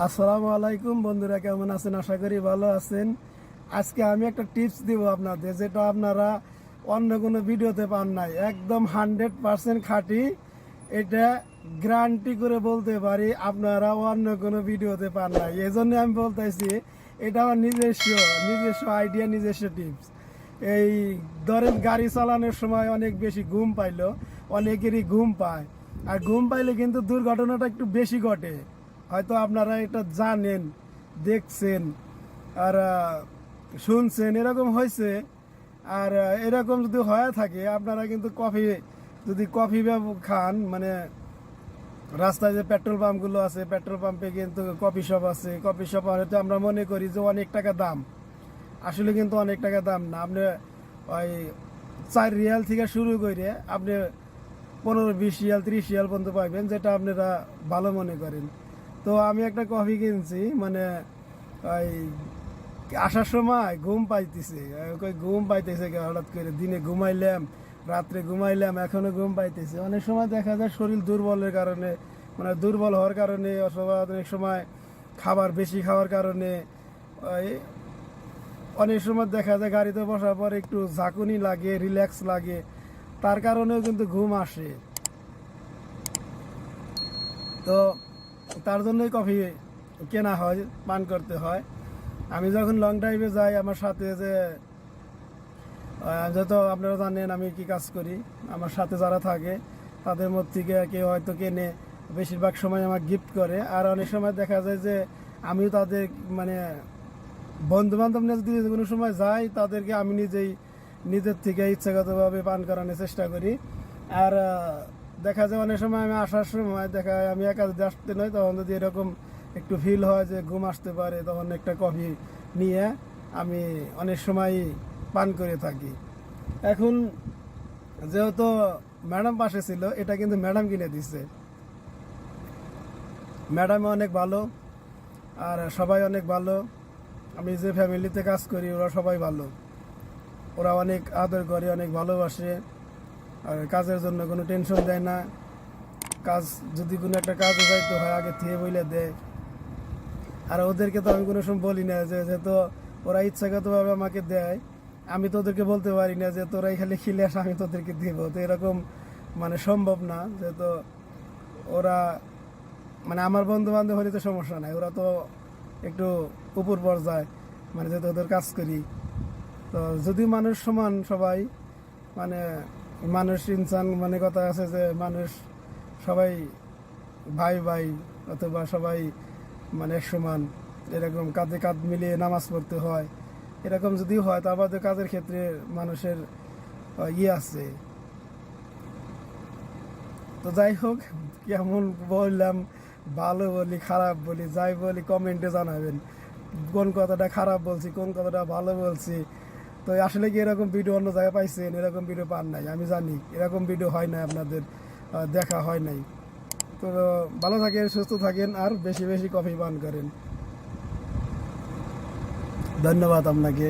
আসসালামু আলাইকুম বন্ধুরা, কেমন আছেন? আশা করি ভালো আছেন। আজকে আমি একটা টিপস দিব আপনাদের, যেটা আপনারা অন্য কোনো ভিডিওতে পান নাই। একদম 100% খাঁটি, এটা গ্যারান্টি করে বলতে পারি আপনারা অন্য কোনো ভিডিওতে পান নাই। এই জন্য আমি বলতেছি, এটা আমার নিজস্ব আইডিয়া, নিজস্ব টিপস। এই ধরেন গাড়ি চালানোর সময় অনেক বেশি ঘুম পাইলো, অনেকেরই ঘুম পায়, আর ঘুম পাইলে কিন্তু দুর্ঘটনাটা একটু বেশি ঘটে। হয়তো আপনারা এটা জানেন, দেখছেন আর শুনছেন, এরকম হয়েছে। আর এরকম যদি হয়ে থাকে, আপনারা কিন্তু কফি খান, মানে রাস্তায় যে পেট্রোল পাম্পগুলো আছে, পেট্রোল পাম্পে কিন্তু কফি শপ আছে। কফি শপ হয়তো আমরা মনে করি যে অনেক টাকা দাম, আসলে কিন্তু অনেক টাকা দাম না। আপনি ওই 4 রিয়াল থেকে শুরু করে আপনি 15-20 রিয়াল 30 রিয়াল পর্যন্ত পাইবেন, যেটা আপনারা ভালো মনে করেন। তো আমি একটা কফি কিনছি, মানে ওই আসার সময় ঘুম পাইতেছে হঠাৎ করে। দিনে ঘুমাইলাম, রাত্রে ঘুমাইলাম, এখনো ঘুম পাইতেছে। অনেক সময় দেখা যায় শরীর দুর্বলের কারণে, মানে দুর্বল হওয়ার কারণে, অথবা অনেক সময় খাবার বেশি খাওয়ার কারণে, ওই অনেক সময় দেখা যায় গাড়িতে বসার পর একটু ঝাঁকুনি লাগে, রিল্যাক্স লাগে, তার কারণেও কিন্তু ঘুম আসে। তো তার জন্যই কফি কেনা হয়, পান করতে হয়। আমি যখন লং ড্রাইভে যাই, আমার সাথে যত আপনারা জানেন আমি কি কাজ করি, আমার সাথে যারা থাকে তাদের মধ্যে থেকে কেউ হয়তো কেনে, বেশিরভাগ সময় আমার গিফট করে। আর অনেক সময় দেখা যায় যে আমিও তাদের, মানে বন্ধু বান্ধব নিয়ে যদি কোনো সময় যাই, তাদেরকে আমি নিজের থেকে ইচ্ছাগতভাবে পান করানোর চেষ্টা করি। আর দেখা যায় অনেক সময় আমি আসার সময় দেখা যায় আমি একা যদি আসতে নয়, তখন যদি এরকম একটু ফিল হয় যে ঘুম আসতে পারে, তখন একটা কফি নিয়ে আমি অনেক সময় পান করে থাকি। এখন যেহেতু ম্যাডাম পাশে ছিল, এটা কিন্তু ম্যাডাম কিনে দিচ্ছে। ম্যাডাম অনেক ভালো, আর সবাই অনেক ভালো। আমি যে ফ্যামিলিতে কাজ করি ওরা সবাই ভালো, ওরা অনেক আদর করে, অনেক ভালোবাসে, আর কাজের জন্য কোনো টেনশন দেয় না। কাজ যদি কোনো একটা কাজে যাইতে হয়, আগে থেকে বইলে দেয়। আর ওদেরকে তো আমি কোনো সময় বলি না যে, যেহেতু ওরা ইচ্ছাগতভাবে আমাকে দেয়, আমি তো ওদেরকে বলতে পারি না যে তোরাই খালি খেলে আস, আমি তোদেরকে দেব। তো এরকম মানে সম্ভব না। যেহেতু ওরা, মানে আমার বন্ধু বান্ধব হলে তো সমস্যা নাই, ওরা তো একটু উপর পর্যায়ে, মানে যেহেতু ওদের কাজ করি। তো যদি মানুষ সমান সবাই, মানে মানুষ ইনসান, মানে কথা আছে যে মানুষ সবাই ভাই ভাই, অথবা সবাই মানে এক সমান, এরকম কাঁধে কাঁধ মিলিয়ে নামাজ পড়তে হয়। এরকম যদি হয়, তা আমাদের কাজের ক্ষেত্রে মানুষের আছে। তো যাই হোক, কেমন বললাম, ভালো বলি খারাপ বলি, যাই বলি কমেন্টে জানাবেন কোন কথাটা খারাপ বলছি, কোন কথাটা ভালো বলছি। তো আসলে কি এরকম ভিডিও অন্য জায়গায় পাইছেন? এরকম ভিডিও পান নাই, আমি জানি এরকম ভিডিও হয় না, আপনাদের দেখা হয় নাই। তো ভালো থাকেন, সুস্থ থাকেন, আর বেশি বেশি কফি পান করেন। ধন্যবাদ আপনাকে।